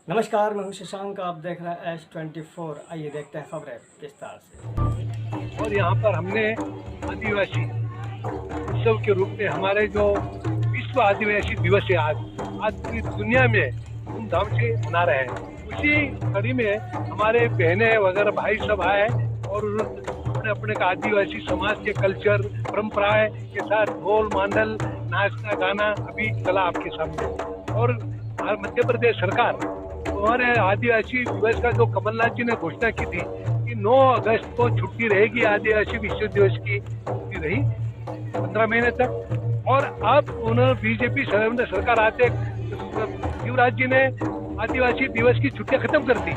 नमस्कार, मैं हूं शशांक। आप देख रहे हैं S24। आइए देखते हैं खबरें विस्तार से। और यहाँ पर हमने आदिवासी उत्सव के रूप में हमारे जो विश्व आदिवासी दिवस है आज पूरी दुनिया में धूमधाम से मना रहे हैं। उसी कड़ी में हमारे बहनें वगैरह भाई सब आए और अपने अपने आदिवासी समाज के कल्चर परंपराएं के साथ ढोल मांडल नाचना गाना अभी चला आपके सामने। और मध्य प्रदेश सरकार हमारे आदिवासी दिवस का जो कमलनाथ जी ने घोषणा की थी कि 9 अगस्त को छुट्टी रहेगी, आदिवासी विश्व दिवस की छुट्टी रही 15 महीने तक। और अब उन्होंने बीजेपी सरकार आते शिवराज जी ने आदिवासी दिवस की छुट्टियां खत्म कर दी।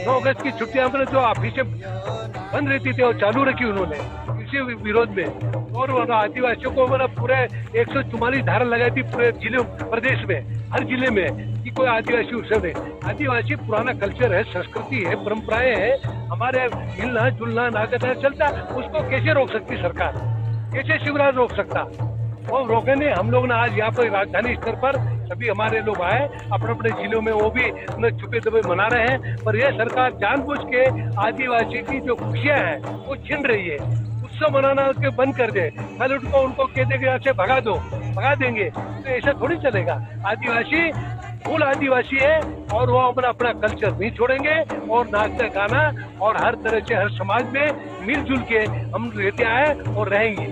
9 अगस्त की छुट्टियां अपने जो ऑफिसें बंद रहती थी वो चालू रखी उन्होंने इसी विरोध में। और आदिवासियों को मतलब पूरे 144 धारा लगाई थी पूरे जिले प्रदेश में, हर जिले में कि कोई आदिवासी उत्सव नहीं। आदिवासी पुराना कल्चर है, संस्कृति है, परंपराएं है, हमारे मिलना जुलना नागना चलता, उसको कैसे रोक सकती सरकार? कैसे शिवराज रोक सकता? वो रोके नहीं। हम लोग ना आज यहाँ पर राजधानी स्तर पर सभी हमारे लोग आए अपने अपने जिलों में, वो भी उन्हें छुपे दबे मना रहे हैं। पर यह सरकार जानबूझ के आदिवासी की जो खुशियां हैं वो छीन रही है। उत्सव मनाना के बंद कर दे, कल उनको कह देंगे यहाँ से भगा दो, भगा देंगे, तो ऐसा थोड़ी चलेगा। आदिवासी मूल आदिवासी है और वो अपना अपना कल्चर नहीं छोड़ेंगे। और नाचना गाना और हर तरह से हर समाज में मिलजुल के हम रहते आए और रहेंगे।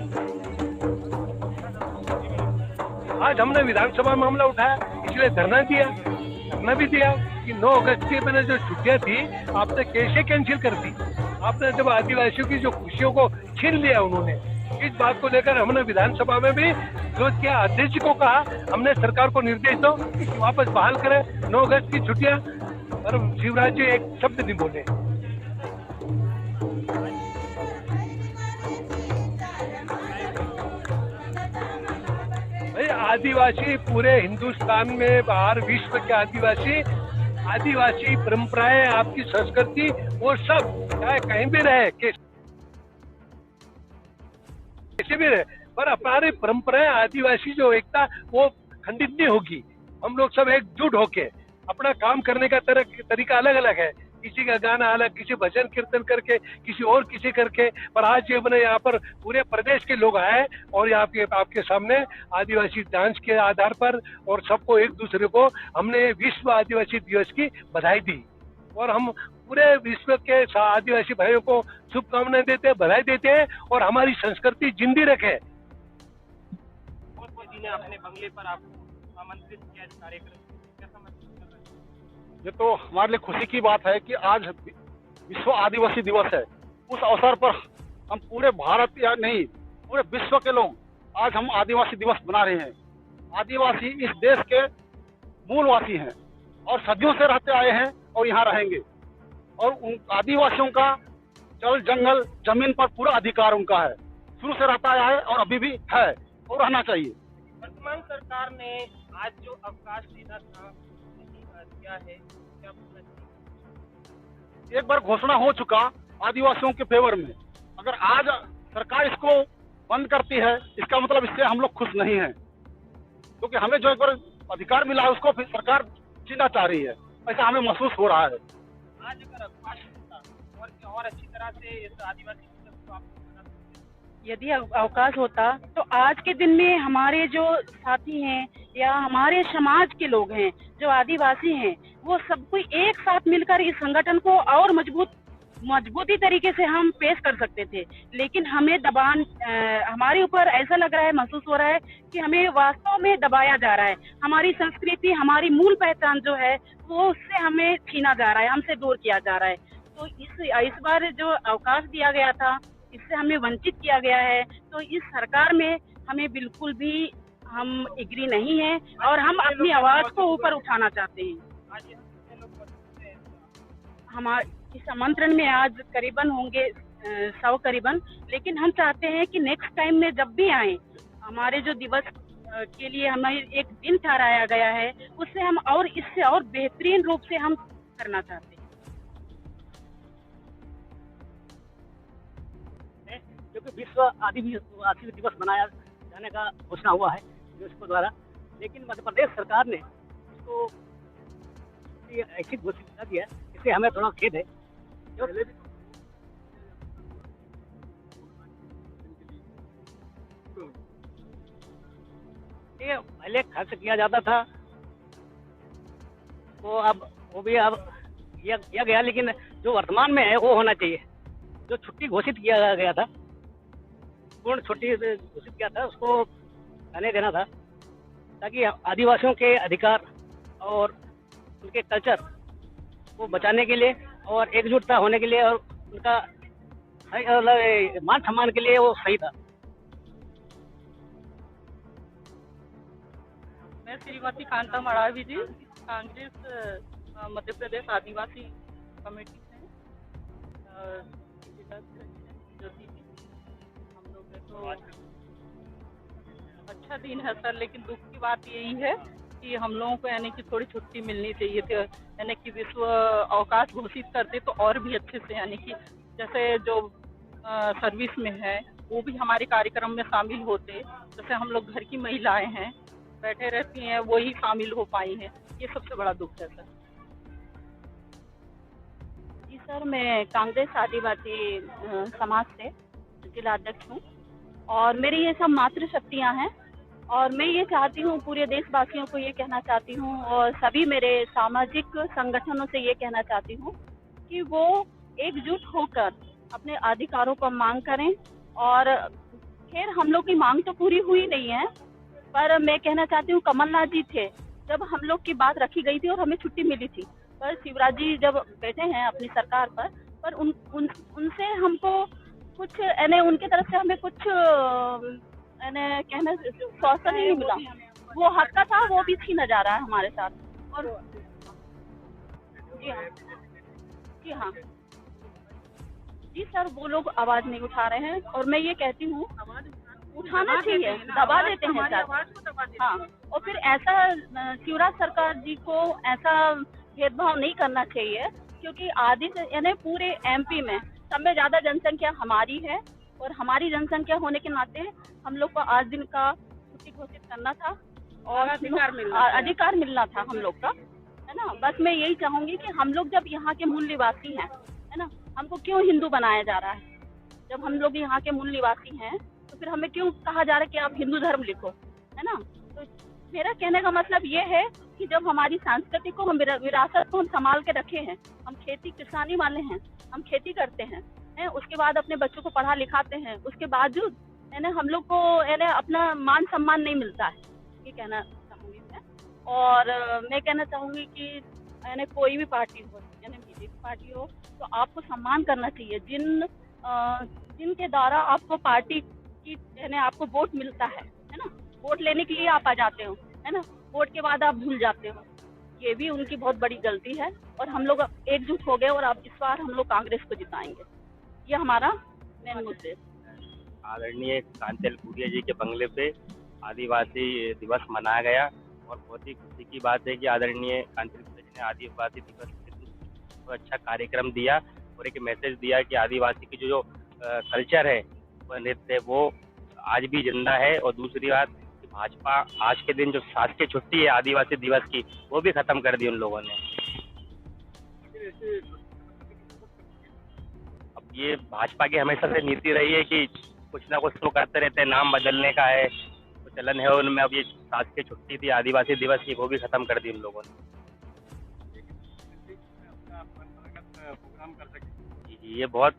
आज हमने विधानसभा में मामला उठाया, इसलिए धरना भी दिया कि 9 अगस्त की मैंने जो छुट्टियां थी आपने कैसे कैंसिल कर दी? आपने जब आदिवासियों की जो खुशियों को छीन लिया उन्होंने, इस बात को लेकर हमने विधानसभा में भी विरोध किया। अध्यक्ष को कहा हमने सरकार को निर्देश दो कि वापस बहाल करें 9 अगस्त की छुट्टियां। पर शिवराज जी एक शब्द नहीं बोले। आदिवासी पूरे हिंदुस्तान में, बाहर विश्व के आदिवासी परंपराएं, आपकी संस्कृति, वो सब चाहे कहीं भी रहे, कैसे भी रहे, पर हमारी परंपराएं आदिवासी जो एकता वो खंडित नहीं होगी। हम लोग सब एकजुट होके अपना काम करने का तरीका अलग अलग है, किसी का गाना अलग, किसी भजन कीर्तन करके, किसी करके। पर आज ये मैंने यहाँ पर पूरे प्रदेश के लोग आए और आपके सामने आदिवासी डांस के आधार पर और सबको एक दूसरे को हमने विश्व आदिवासी दिवस की बधाई दी। और हम पूरे विश्व के आदिवासी भाइयों को शुभकामनाएं देते हैं, बधाई देते हैं और हमारी संस्कृति जिंदी रखे। ने अपने बंगले पर आपको आमंत्रित किया इस कार्यक्रम, कैसा महसूस कर रहे हैं? ये तो हमारे लिए खुशी की बात है कि आज विश्व आदिवासी दिवस है। उस अवसर पर हम पूरे भारत या नहीं पूरे विश्व के लोग आज हम आदिवासी दिवस मना रहे हैं। आदिवासी इस देश के मूलवासी हैं और सदियों से रहते आए हैं और यहाँ रहेंगे। और उन आदिवासियों का जल जंगल जमीन पर पूरा अधिकार उनका है, शुरू से रहता आया है और अभी भी है और रहना चाहिए। वर्तमान सरकार ने आज जो अवकाश देना था दिया है, क्या बोलना चाहिए? एक बार घोषणा हो चुका आदिवासियों के फेवर में, अगर आज सरकार इसको बंद करती है इसका मतलब इससे हम लोग खुश नहीं हैं, क्योंकि हमें जो एक बार अधिकार मिला है उसको फिर सरकार छीनना चाह रही है, ऐसा हमें महसूस हो रहा है। आज अगर अवकाश होता और अच्छी तरह से इस आदिवासी को आप यदि अवकाश होता तो आज के दिन में हमारे जो साथी हैं या हमारे समाज के लोग हैं जो आदिवासी हैं, वो सब कोई एक साथ मिलकर इस संगठन को और मजबूती तरीके से हम पेश कर सकते थे। लेकिन हमें दबान हमारे ऊपर ऐसा लग रहा है, महसूस हो रहा है कि हमें वास्तव में दबाया जा रहा है। हमारी संस्कृति, हमारी मूल पहचान जो है वो उससे हमें छीना जा रहा है, हमसे दूर किया जा रहा है। तो इस बार जो अवकाश दिया गया था इससे हमें वंचित किया गया है। तो इस सरकार में हमें बिल्कुल भी हम एग्री नहीं है और हम अपनी आवाज को ऊपर उठाना चाहते हैं। हमारे इस आमंत्रण में आज करीबन होंगे 100 करीबन, लेकिन हम चाहते हैं कि नेक्स्ट टाइम में जब भी आए, हमारे जो दिवस के लिए हमें एक दिन ठहराया गया है उससे हम और इससे और बेहतरीन रूप से हम करना चाहते हैं। क्योंकि विश्व आदिवासी दिवस मनाया जाने का घोषणा हुआ है यूनेस्को द्वारा, लेकिन मध्य प्रदेश सरकार ने इसको ये ऐसी घोषित कर दिया है, इससे हमें थोड़ा खेद है। ये पहले खर्च किया जाता था, वो भी अब किया गया, लेकिन जो वर्तमान में है वो होना चाहिए। जो छुट्टी घोषित किया गया था, पूर्ण छुट्टी घोषित किया था, उसको रहने देना था, ताकि आदिवासियों के अधिकार और उनके कल्चर को बचाने के लिए और एकजुटता होने के लिए और उनका मान सम्मान के लिए वो सही था। मैं श्रीमती कांता मरावी जी, कांग्रेस मध्य प्रदेश आदिवासी कमेटी से हम लोग ने तो अच्छा दिन है सर, लेकिन दुख की बात यही है कि हम लोगों को यानी कि थोड़ी छुट्टी मिलनी चाहिए थी, यानी कि विश्व अवकाश घोषित करते तो और भी अच्छे से, यानी कि जैसे जो सर्विस में है वो भी हमारे कार्यक्रम में शामिल होते। जैसे हम लोग घर की महिलाएं हैं, बैठे रहती हैं, वो ही शामिल हो पाई हैं, ये सबसे बड़ा दुख है सर। जी सर, मैं कांग्रेस आदिवासी समाज से जिला अध्यक्ष हूँ और मेरी ये सब मातृशक्तियाँ हैं और मैं ये चाहती हूँ, पूरे देशवासियों को ये कहना चाहती हूँ और सभी मेरे सामाजिक संगठनों से ये कहना चाहती हूँ कि वो एकजुट होकर अपने अधिकारों पर मांग करें। और खैर हम लोग की मांग तो पूरी हुई नहीं है, पर मैं कहना चाहती हूँ कमलनाथ जी थे जब हम लोग की बात रखी गई थी और हमें छुट्टी मिली थी, पर शिवराज जी जब बैठे हैं अपनी सरकार पर उनसे हमको कुछ यानी उनके तरफ से हमें कुछ यानी कहना सौसन ही नहीं मिला। वो हक का था, वो भी छीना जा रहा है हमारे साथ। और जी हाँ, जी हाँ, जी सर, वो लोग आवाज नहीं उठा रहे हैं और मैं ये कहती हूँ उठाना चाहिए, दबा देते हैं सर। हाँ, और फिर ऐसा शिवराज सरकार जी को ऐसा भेदभाव नहीं करना चाहिए, क्योंकि आदि यानी पूरे एमपी में सब में ज्यादा जनसंख्या हमारी है और हमारी जनसंख्या होने के नाते हम लोग को 8 दिन का छुट्टी घोषित करना था और अधिकार मिलना था हम लोग का, है ना। बस मैं यही चाहूंगी कि हम लोग जब यहाँ के मूल निवासी हैं, है ना, हमको क्यों हिंदू बनाया जा रहा है? जब हम लोग यहाँ के मूल निवासी हैं तो फिर हमें क्यों कहा जा रहा है कि आप हिंदू धर्म लिखो, है ना। तो मेरा कहने का मतलब ये है कि जब हमारी संस्कृति को, हम विरासत को हम संभाल के रखे हैं, हम खेती किसानी वाले हैं, हम खेती करते हैं, उसके बाद अपने बच्चों को पढ़ा लिखाते हैं, उसके बावजूद है ना हम लोग को है ना अपना मान सम्मान नहीं मिलता है, ये कहना चाहूँगी मैं। और मैं कहना चाहूँगी कि यानी कोई भी पार्टी हो, यानी बीजेपी पार्टी हो, तो आपको सम्मान करना चाहिए। जिनके द्वारा आपको पार्टी की यानी आपको वोट मिलता है ना, वोट लेने के लिए आप आ जाते हो, है ना, वोट के बाद आप भूल जाते हो, ये भी उनकी बहुत बड़ी गलती है। और हम लोग एकजुट हो गए और अब इस बार हम लोग कांग्रेस को जिताएंगे, ये हमारा मेन मुद्दे। आदरणीय कांतेल भूरिया जी के बंगले पे आदिवासी दिवस मनाया गया और बहुत ही खुशी की बात है कि आदरणीय कांतेल भूरिया जी ने आदिवासी दिवस पे अच्छा कार्यक्रम दिया और एक मैसेज दिया कि आदिवासी की जो कल्चर है, वो नृत्य है, वो आज भी जिंदा है। और दूसरी बात, भाजपा आज के दिन जो शासकीय छुट्टी है आदिवासी दिवस की, वो भी खत्म कर दी उन लोगों ने। अब ये भाजपा की हमेशा से नीति रही है कि कुछ ना कुछ तो करते रहते हैं, नाम बदलने का है तो चलन है उनमें। अब ये शासकीय छुट्टी थी आदिवासी दिवस की, वो भी खत्म कर दी उन लोगों ने। ये बहुत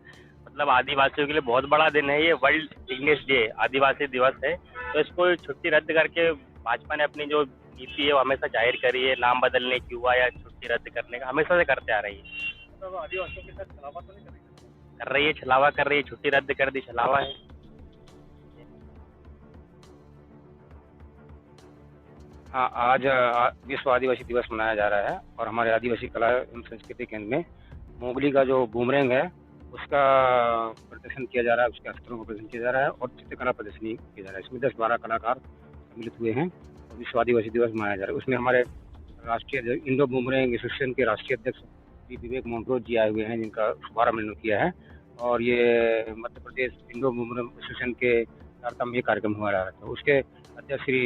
मतलब आदिवासियों के लिए बहुत बड़ा दिन है, ये वर्ल्ड इंग्लिश डे आदिवासी दिवस है, तो इसको छुट्टी रद्द करके भाजपा ने अपनी जो नीति है वो हमेशा जाहिर करी है, नाम बदलने की हुआ या छुट्टी रद्द करने का, हमेशा से करते आ रही है। मतलब आदिवासियों के साथ छलावा तो नहीं कर रही है, छलावा कर रही है, छुट्टी रद्द कर दी, छलावा है। हाँ, आज विश्व आदिवासी दिवस मनाया जा रहा है और हमारे आदिवासी कला एवं संस्कृति केंद्र में मोगली का जो बूमरैंग है उसका प्रदर्शन किया जा रहा है, उसके अस्त्रों का प्रदर्शन किया जा रहा है और चित्रकला प्रदर्शनी किया जा रहा है। इसमें 10-12 कलाकार सम्मिलित हुए हैं और विश्व आदिवासी दिवस मनाया जा रहा है। उसमें हमारे राष्ट्रीय इंडो बूमरैंग एसोसिएशन के राष्ट्रीय अध्यक्ष श्री विवेक मोन्ट्रोज जी आए हुए हैं, जिनका शुभारम्भ इन्होंने किया है। और ये Madhya Pradesh Indo boomerang association के कार्यक्रम में ये कार्यक्रम हुआ रहा था। उसके अध्यक्ष श्री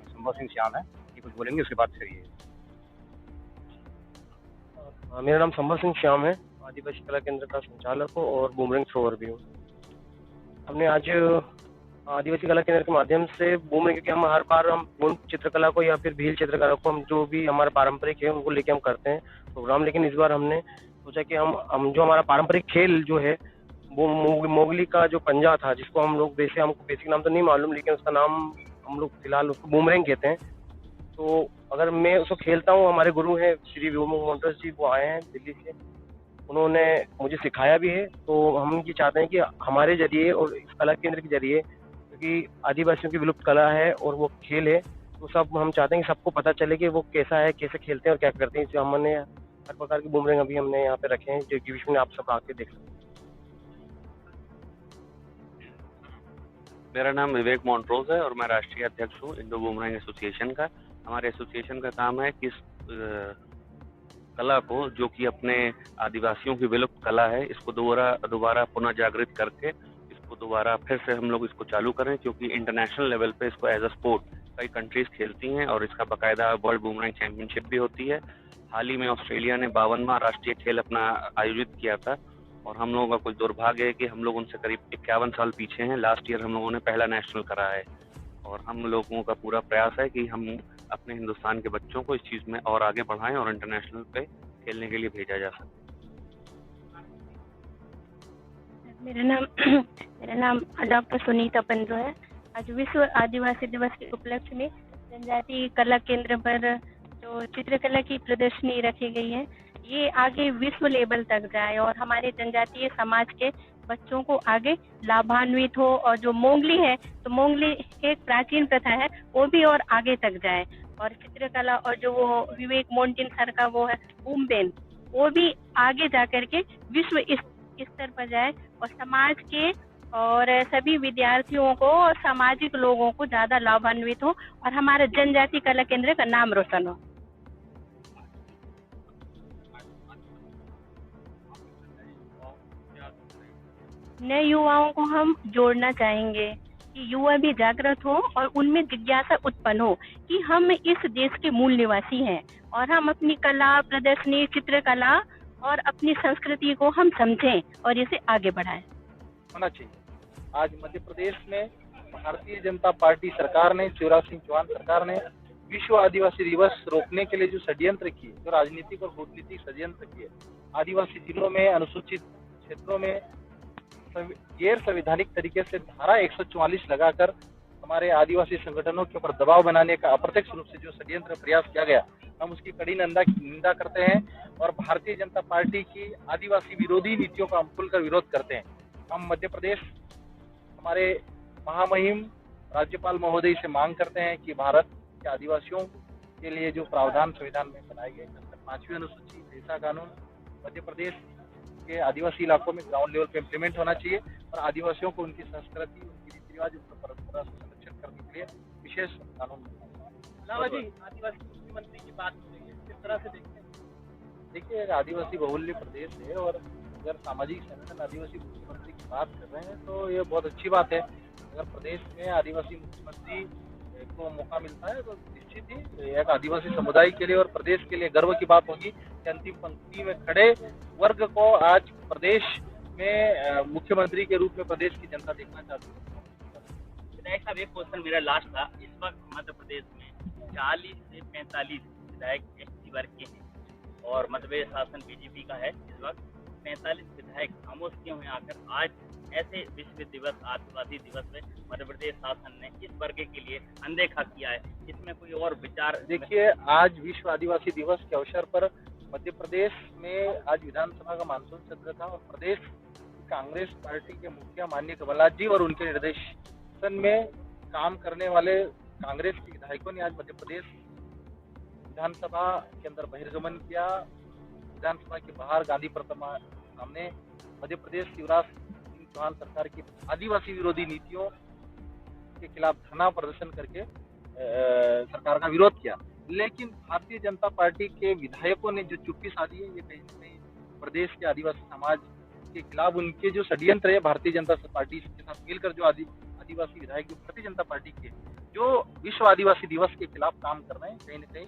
संभव सिंह श्याम है, ये कुछ बोलेंगे, उसके बाद फिर ये मेरा नाम संभव सिंह श्याम है, आदिवासी कला केंद्र का संचालक हूँ और बूमरैंग थ्रोअर भी हूँ। हमने आज आदिवासी कला केंद्र के माध्यम से बूमरैंग, क्योंकि हम हर बार हम चित्रकला को या फिर भील चित्रकला को, हम जो भी हमारा पारंपरिक है उनको लेके हम करते हैं प्रोग्राम, लेकिन इस बार हमने सोचा कि हम जो हमारा पारंपरिक खेल जो है वो मोगली का जो पंजा था, जिसको हम लोग वैसे, हमको बेसिक नाम तो नहीं मालूम, लेकिन उसका नाम हम लोग फिलहाल उसको बूमरैंग कहते हैं। तो अगर मैं उसको खेलता हूँ, हमारे गुरु हैं श्री विमोक मोन्टस जी, वो आए हैं दिल्ली से, उन्होंने मुझे सिखाया भी है। तो हम ये चाहते हैं कि हमारे जरिए और इस कला केंद्र के जरिए, क्योंकि आदिवासियों की विलुप्त कला है और वो खेल है, तो सब हम चाहते हैं कि सबको पता चले कि वो कैसा है, कैसे खेलते हैं और क्या करते हैं। इसलिए हमने हर प्रकार के बूमरैंग अभी हमने यहाँ पे रखे हैं, जो एग्जीबिशन में आप सब आके देख सकते हैं। मेरा नाम विवेक मॉन्ट्रोज है और मैं राष्ट्रीय अध्यक्ष हूँ इंडो बूमरैंग एसोसिएशन का। हमारे एसोसिएशन का काम है कि इस कला को, जो कि अपने आदिवासियों की विलुप्त कला है, इसको दोबारा पुनः जागृत करके इसको दोबारा फिर से हम लोग इसको चालू करें, क्योंकि इंटरनेशनल लेवल पे इसको एज अ स्पोर्ट कई कंट्रीज खेलती हैं और इसका बाकायदा वर्ल्ड बूमरैंग चैंपियनशिप भी होती है। हाल ही में ऑस्ट्रेलिया ने 52वां राष्ट्रीय खेल अपना आयोजित किया था और हम लोगों का कुछ दुर्भाग्य है कि हम लोग उनसे करीब 51 साल पीछे हैं। लास्ट ईयर हम लोगों ने पहला नेशनल करा है और हम लोगों का पूरा प्रयास है कि हम अपने हिंदुस्तान के बच्चों को इस चीज़ में और आगे बढ़ाएं और इंटरनेशनल पे खेलने के लिए भेजा जा सके। मेरा नाम डॉक्टर सुनीता पंजो है। आज विश्व आदिवासी दिवस के उपलक्ष्य में जनजातीय कला केंद्र पर जो चित्रकला की प्रदर्शनी रखी गई है, ये आगे विश्व लेवल तक जाए और हमारे जनजातीय समाज के बच्चों को आगे लाभान्वित हो। और जो मोंगली है, तो मोंगली एक प्राचीन प्रथा है, वो भी और आगे तक जाए। और चित्रकला और जो वो विवेक मोन्टिन सर का वो है बूमबेन, वो भी आगे जा करके विश्व स्तर पर जाए और समाज के और सभी विद्यार्थियों को और सामाजिक लोगों को ज्यादा लाभान्वित हो और हमारा जनजातीय कला केंद्र का नाम रोशन हो। नए युवाओं को हम जोड़ना चाहेंगे कि युवा भी जागृत हो और उनमें जिज्ञासा उत्पन्न हो कि हम इस देश के मूल निवासी हैं और हम अपनी कला प्रदर्शनी, चित्रकला और अपनी संस्कृति को हम समझें और इसे आगे बढ़ाएं। होना चाहिए। आज मध्य प्रदेश में भारतीय जनता पार्टी सरकार ने, शिवराज सिंह चौहान सरकार ने विश्व आदिवासी दिवस रोकने के लिए जो षड्यंत्र किए, जो राजनीतिक और कूटनीतिक षड्यंत्र किए, आदिवासी जिलों में, अनुसूचित क्षेत्रों में गैर संवैधानिक तरीके से धारा 144 लगाकर हमारे आदिवासी संगठनों के ऊपर दबाव बनाने का अप्रत्यक्ष रूप से जो षड्यंत्र प्रयास किया गया, हम उसकी कड़ी निंदा करते हैं और भारतीय जनता पार्टी की आदिवासी विरोधी नीतियों का हम खुलकर विरोध करते हैं। हम मध्य प्रदेश हमारे महामहिम राज्यपाल महोदय से मांग करते हैं कि भारत के आदिवासियों के लिए जो प्रावधान संविधान में बनाए गए 5वीं अनुसूची, पेशा कानून मध्य प्रदेश के आदिवासी इलाकों में ग्राउंड लेवल पे इम्प्लीमेंट होना चाहिए और आदिवासियों को उनकी संस्कृति, उनकी रीति रिवाज, उनका परंपरा से संरक्षण करने के लिए विशेष कानून। जी, आदिवासी मुख्यमंत्री की बात हो रही है, किस तरह से देखते हैं? देखिए, एक आदिवासी बहुल्य प्रदेश है और अगर सामाजिक संगठन आदिवासी मुख्यमंत्री की बात कर रहे हैं तो ये बहुत अच्छी बात है। अगर प्रदेश में आदिवासी मुख्यमंत्री को मौका मिलता है तो निश्चित ही एक आदिवासी समुदाय के लिए और प्रदेश के लिए गर्व की बात होगी कि अंतिम पंक्ति में खड़े वर्ग को आज प्रदेश में मुख्यमंत्री के रूप में प्रदेश की जनता देखना चाहती है। विधायक साहब, एक क्वेश्चन मेरा लास्ट था। इस वक्त मध्य प्रदेश में 40 से 45 विधायक एसटी वर्ग के हैं और मध्य प्रदेश शासन बीजेपी का है। इस वक्त 45 विधायक खामोश क्यों हैं आकर? आज ऐसे विश्व दिवस, आदिवासी दिवस में मध्य प्रदेश शासन ने इस वर्ग के लिए अनदेखा किया है, इसमें कोई और विचार? देखिए, आज विश्व आदिवासी दिवस के अवसर पर मध्य प्रदेश में आज विधानसभा का मानसून सत्र था और प्रदेश कांग्रेस पार्टी के मुखिया माननीय कमलनाथ जी और उनके निर्देशन में काम करने वाले कांग्रेस के विधायकों ने आज मध्य प्रदेश विधानसभा के अंदर बहिर्गमन किया। विधानसभा के बाहर गांधी प्रतिमा सामने मध्य प्रदेश शिवराज सिंह चौहान सरकार की आदिवासी विरोधी नीतियों के खिलाफ धरना प्रदर्शन करके सरकार का विरोध किया। लेकिन भारतीय जनता पार्टी के विधायकों ने जो चुप्पी साधी है, ये कहीं न कहीं प्रदेश के आदिवासी समाज के खिलाफ उनके जो षड्यंत्र है, भारतीय जनता पार्टी के साथ मिलकर जो आदिवासी विधायक जो भारतीय जनता पार्टी के जो विश्व आदिवासी दिवस के खिलाफ काम कर रहे हैं, कहीं न कहीं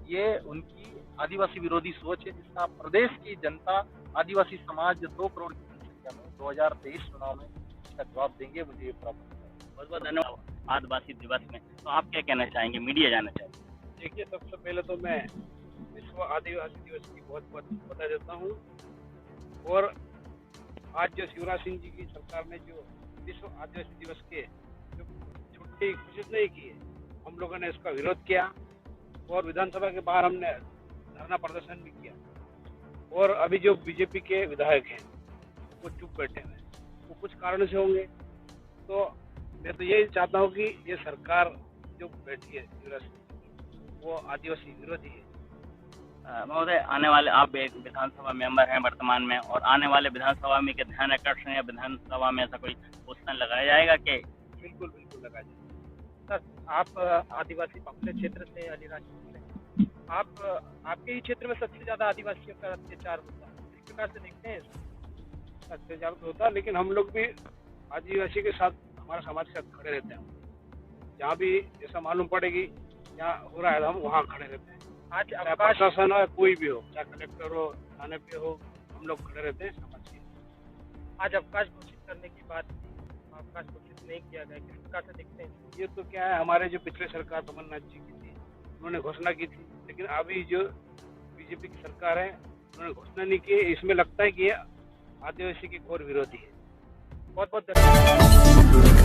ये उनकी आदिवासी विरोधी सोच है, जिसका प्रदेश की जनता, आदिवासी समाज 2 करोड़ की संख्या में 2023 चुनाव में इसका जवाब देंगे, मुझे ये प्राप्त है। बहुत बहुत धन्यवाद। आदिवासी दिवस में तो आप क्या कहना चाहेंगे, मीडिया जाना चाहेंगे? देखिए, सबसे पहले तो मैं विश्व आदिवासी दिवस की बहुत बहुत बधाई देता हूँ। और आज जो शिवराज सिंह जी की सरकार ने जो विश्व आदिवासी दिवस के जो छुट्टी घोषित नहीं की है, हम लोगों ने इसका विरोध किया और विधानसभा के बाहर हमने धरना प्रदर्शन भी किया। और अभी जो बीजेपी के विधायक हैं वो चुप बैठे हुए हैं, वो कुछ कारणों से होंगे। तो मैं तो यही चाहता हूँ कि ये सरकार जो बैठी है शिवराज सिंह, वो आदिवासी विरोधी है। महोदय, आने वाले आप एक विधानसभा मेंबर हैं वर्तमान में, और आने वाले विधानसभा में के ध्यान आकर्षण या विधानसभा में ऐसा कोई पोस्टर लगाया जाएगा कि? बिल्कुल बिल्कुल लगाया जाएगा। सर, आप आदिवासी बहुल क्षेत्र से अलीराजपुर से, आपके ही क्षेत्र में सबसे ज्यादा आदिवासियों का अत्याचार होता है, इस प्रकार से देखते हैं? अत्याचार तो होता है, लेकिन हम लोग भी आदिवासी के साथ, हमारा समाज के साथ खड़े रहते हैं। जहाँ भी ऐसा मालूम पड़ेगी जहाँ हो रहा है, हम वहाँ खड़े रहते हैं। आज चाहे प्रशासन हो, कोई भी हो, चाहे कलेक्टर हो, थाने पे हो, हम लोग खड़े रहते हैं समाज के। आज अवकाश घोषित करने की बात थी, अवकाश घोषित नहीं किया गया, किस प्रकार से देखते हैं? ये तो क्या है, हमारे जो पिछले सरकार कमलनाथ जी की थी, उन्होंने घोषणा की थी, लेकिन अभी जो बीजेपी की सरकार है, उन्होंने घोषणा नहीं की। इसमें लगता है कि ये आदिवासी के घोर विरोधी है। बहुत बहुत धन्यवाद।